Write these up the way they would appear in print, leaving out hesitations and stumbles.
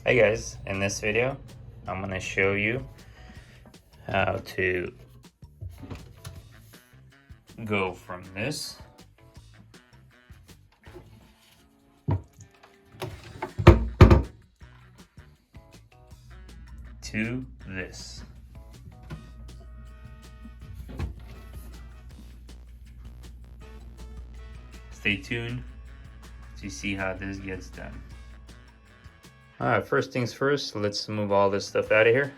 Hey guys, in this video I'm going to show you how to go from this to this. Stay tuned to see how this gets done. Alright, first things first, let's move all this stuff out of here.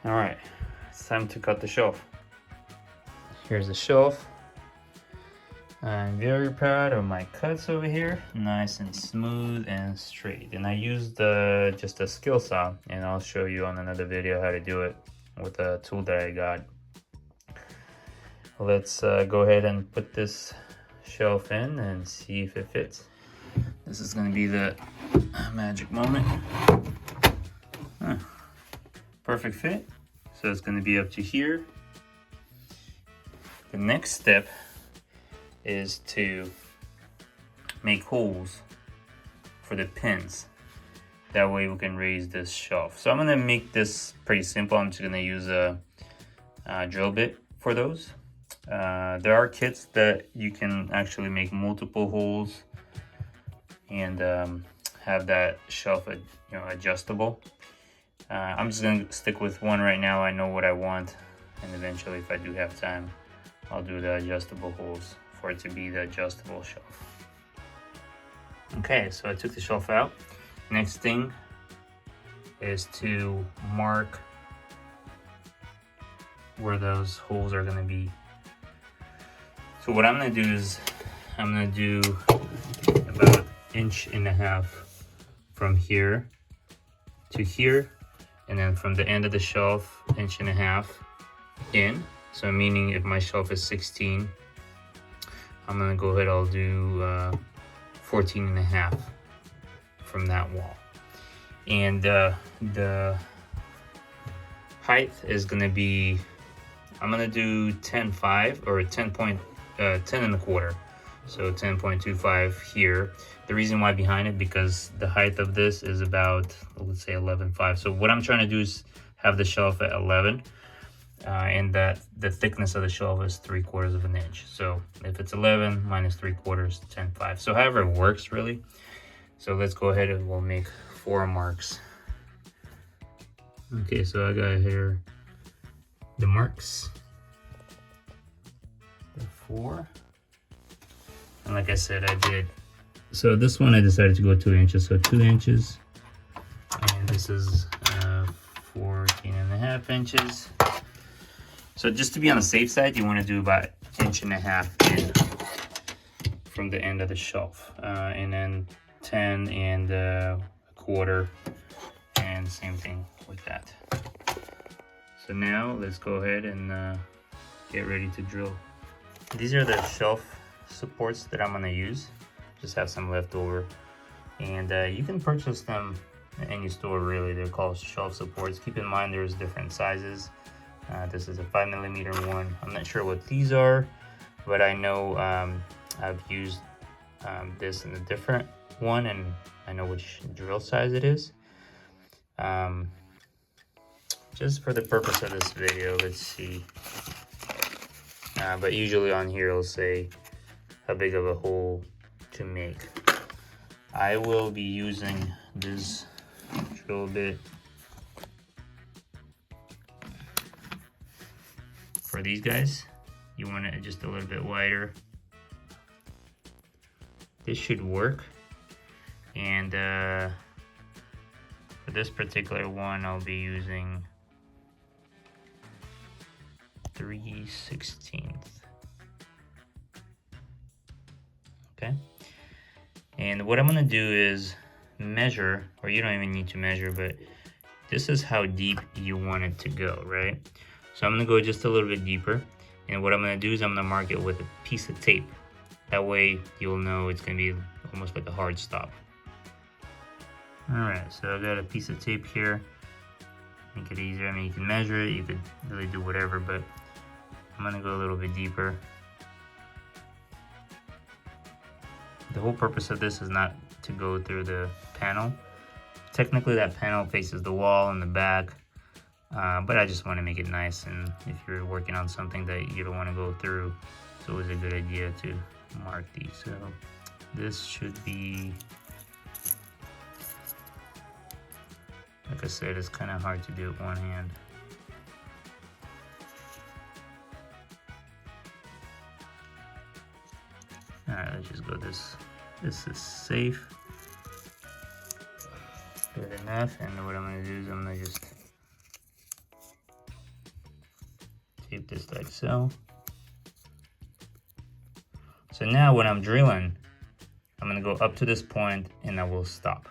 Alright, it's time to cut the shelf. Here's the shelf. I'm very proud of my cuts over here. Nice and smooth and straight. And I used just a skill saw, and I'll show you on another video how to do it with a tool that I got. Let's go ahead and put this shelf in and see if it fits. This is going to be the magic moment. Perfect fit. So it's going to be up to here. The next step is to make holes for the pins. That way we can raise this shelf. So I'm going to make this pretty simple. I'm just going to use a drill bit for those. There are kits that you can actually make multiple holes and have that shelf adjustable. I'm just going to stick with one right now. I know what I want, and eventually if I do have time, I'll do the adjustable holes for it to be the adjustable shelf. Okay, so I took the shelf out. Next thing is to mark where those holes are going to be. So what I'm going to do is I'm going to do about 1.5 inches from here to here, and then from the end of the shelf 1.5 inches in. So meaning if my shelf is 16, I'm gonna go ahead, I'll do 14.5 from that wall. And the height is gonna be, I'm gonna do 10.5 or 10.125. So 10.25 here. The reason why behind it, because the height of this is about, let's say 11.5. So what I'm trying to do is have the shelf at 11. And that the thickness of the shelf is 3/4 inch. So if it's 11 minus 3/4, 10.5. So however it works really. So let's go ahead and we'll make 4 marks. Okay, so I got here the marks. The 4. And like I said, I did. So this one I decided to go 2 inches. So 2 inches. And this is 14.5 inches. So just to be on the safe side, you want to do about 1.5 inches in from the end of the shelf, and then 10.25, and same thing with that. So now let's go ahead and get ready to drill. These are the shelf supports that I'm going to use. Just have some left over, and you can purchase them in any store really. They're called shelf supports. Keep in mind there's different sizes. This is a 5mm one. I'm not sure what these are, but I know I've used this in a different one, and I know which drill size it is. Just for the purpose of this video, let's see. But usually on here it'll say how big of a hole to make. I will be using this drill bit for these guys. You want it just a little bit wider. This should work. And for this particular one, I'll be using 3/16. Okay. And what I'm gonna do is measure, or you don't even need to measure, but this is how deep you want it to go, right? So I'm gonna go just a little bit deeper, and what I'm gonna do is I'm gonna mark it with a piece of tape. That way you'll know it's gonna be almost like a hard stop. All right, so I got a piece of tape here. Make it easier. I mean, you can measure it, you could really do whatever, but I'm gonna go a little bit deeper. The whole purpose of this is not to go through the panel. Technically that panel faces the wall in the back, but I just want to make it nice, and if you're working on something that you don't want to go through, it's always a good idea to mark these. So this should be, like I said, it's kind of hard to do with one hand. Alright, let's just go this. This is safe. Good enough. And what I'm going to do is I'm going to just tape this like so. So now when I'm drilling, I'm going to go up to this point and I will stop.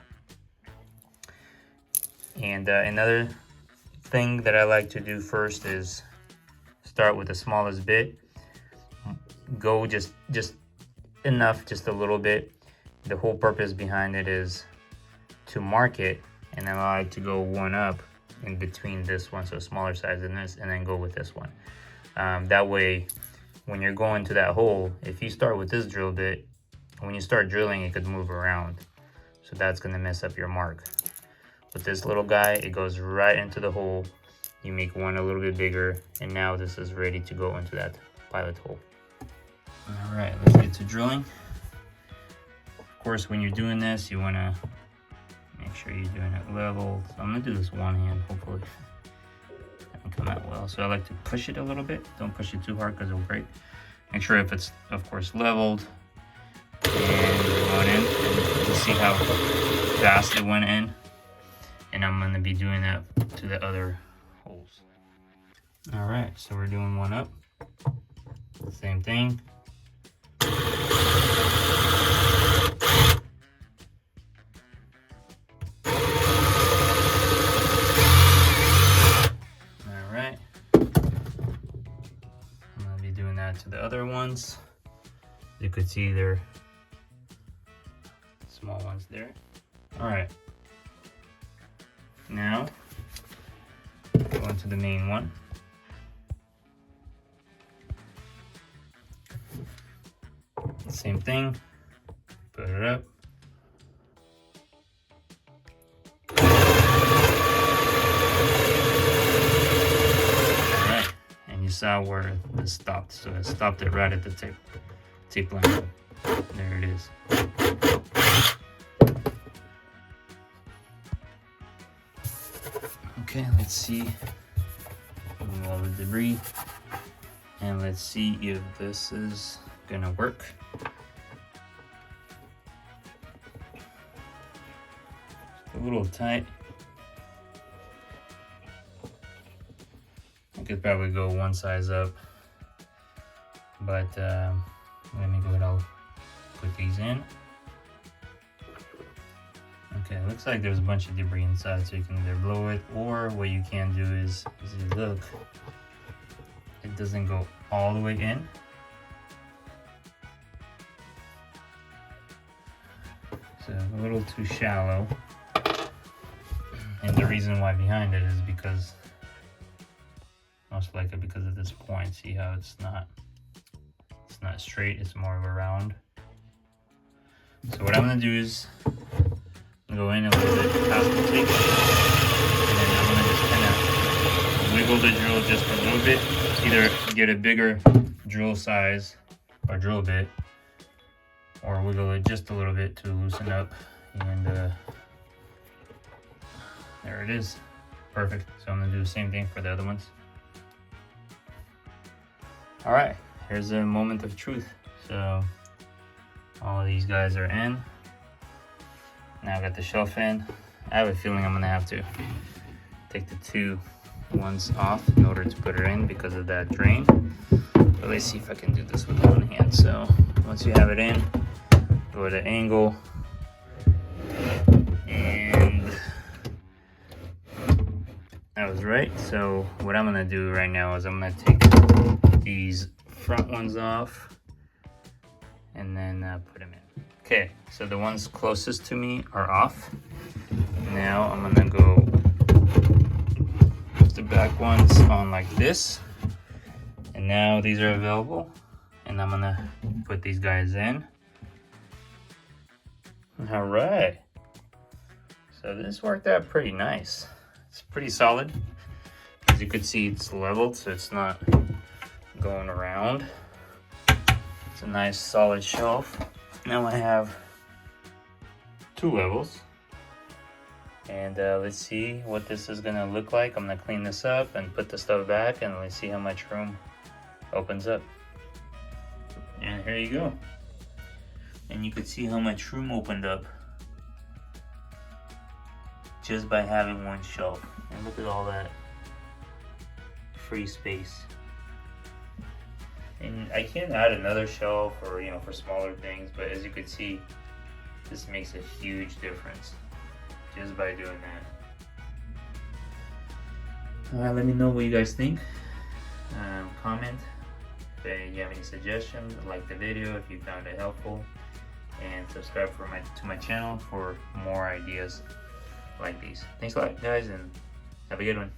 And another thing that I like to do first is start with the smallest bit. Go just enough, just a little bit. The whole purpose behind it is to mark it, and then I like to go one up in between this one, so smaller size than this, and then go with this one. That way, when you're going to that hole, if you start with this drill bit, when you start drilling, it could move around. So that's gonna mess up your mark. With this little guy, it goes right into the hole. You make one a little bit bigger, and now this is ready to go into that pilot hole. All right, let's get to drilling. Of course, when you're doing this, you wanna make sure you're doing it level. So I'm gonna do this one hand, hopefully that can come out well. So I like to push it a little bit. Don't push it too hard because it'll break. Make sure if it's, of course, leveled. And we're going in. And you see how fast it went in. And I'm gonna be doing that to the other holes. All right, so we're doing one up. Same thing. To the other ones, you could see they're small ones there. All right, now go into the main one. Same thing, put it up. Saw where it stopped, so I stopped it right at the tape line. There it is. Okay, let's see. Remove all the debris, and let's see if this is gonna work. It's a little tight. I could probably go one size up, but let me go ahead, I'll put these in. Okay, looks like there's a bunch of debris inside, so you can either blow it, or what you can do is you look, it doesn't go all the way in. So a little too shallow, and the reason why behind it is because most likely because of this point. See how it's not straight, it's more of a round. So what I'm gonna do is go in a little bit past the tape, and then I'm gonna just kind of wiggle the drill just a little bit, either get a bigger drill size or drill bit, or wiggle it just a little bit to loosen up, and there it is. Perfect. So I'm gonna do the same thing for the other ones. All right, here's a moment of truth. So all of these guys are in. Now I got the shelf in. I have a feeling I'm gonna have to take the two ones off in order to put her in because of that drain. But let's see if I can do this with one hand. So once you have it in, go to the angle I was right. So what I'm gonna do right now is I'm gonna take these front ones off and then put them in. Okay, so the ones closest to me are off. Now I'm gonna go put the back ones on like this. And now these are available. And I'm gonna put these guys in. All right. So this worked out pretty nice. It's pretty solid. As you can see, it's leveled, so it's not going around. It's a nice solid shelf. Now I have 2 levels. And let's see what this is gonna look like. I'm gonna clean this up and put the stuff back, and let's see how much room opens up. And here you go. And you could see how much room opened up just by having one shelf. And look at all that free space. And I can add another shelf or, you know, for smaller things, but as you can see, this makes a huge difference just by doing that. Let me know what you guys think. Comment if you have any suggestions, like the video if you found it helpful, and subscribe to my channel for more ideas like these. Thanks a lot, guys, and have a good one.